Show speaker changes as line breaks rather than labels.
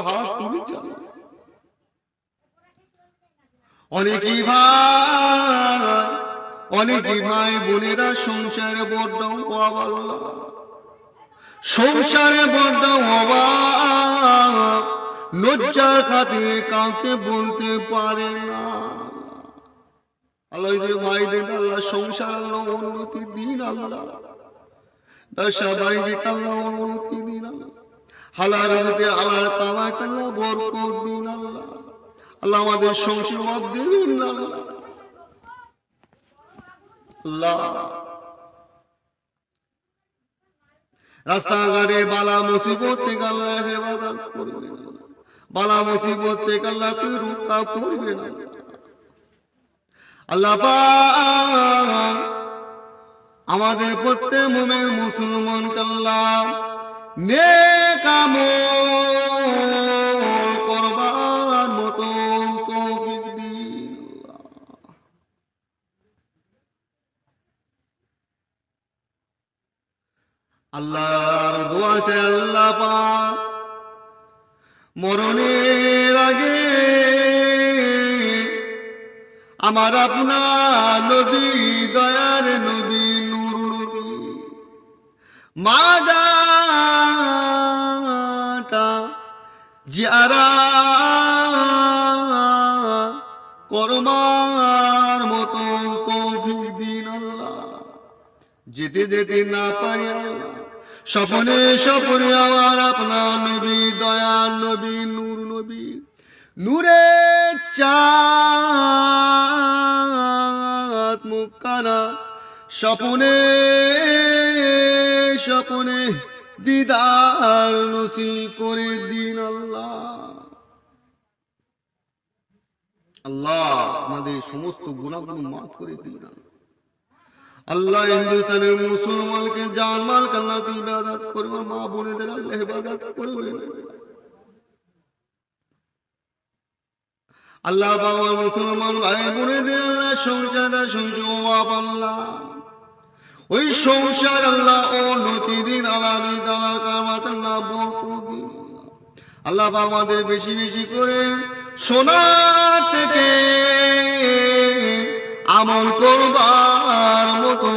হাত তুলে চাল। অনেকই ভাই বোনেরা সংসারে বড্ড অভাব, সংসারে বড্ড অভাব, লজ্জার খাতিরে কাউকে বলতে পারে না। আল্লাহ যে ভাই দেন আল্লাহ সংসার আল্লাহ উন্নতি দিন, আল্লাহ দশা ভাই দিন আল্লাহ উন্নতি দিন, আল্লাহ হালাল রুজিতে আল্লাহর কামাই আল্লাহ বরকত দিন, আল্লাহ আল্লাহ আমাদের সংসার মত দিন, আল্লাহ আল্লাহ রাস্তাঘাটে বালা মুসিবত থেকে আল্লাহ হেফাজত করবে, বালা মুসিবত থেকে আল্লাহ তুই রক্ষা করবে না। আল্লাহ পাক আমাদের প্রত্যেক মুমিন মুসলমানকে আল্লাহ নেক আমল করবার মতো তৌফিক দিন। আল্লাহর দোয়া চাই আল্লাহ পাক মরণের আগে আমার আপনার নবী দয়ার নবী নূর নবী মাদাটা জিয়ারাত করবার মতো তৌফিক দিন আল্লাহ। যেতে যেতে না পারি আল্লাহ স্বপ্নে স্বপ্নে আমার আপনার নবী দয়ার নবী নূর নবী নূরের চাঁদ মুখখানা স্বপ্নে স্বপ্নে দিদার নসিব করে দিন আল্লাহ। আল্লাহ আমাদের সমস্ত গুনাহগুলো মাফ করে দিন আল্লাহ। হিন্দুস্তানের মুসলমানকে জানমাল আল্লাহ তুই ইবাদত করবে, মা বোনেদের আল্লাহ ইবাদত করবে আল্লাহ। বাবা মুসলমান ভাই বোনেদের আল্লাহ সংসার অভাব আল্লাহ ওই সংসার আল্লাহ উন্নতি দিন আল্লাহ তাআলার কামাত আল্লাহ বরকত দিন আল্লাহ। আমাদের বেশি বেশি করে সোনা থেকে আমল করবার মতো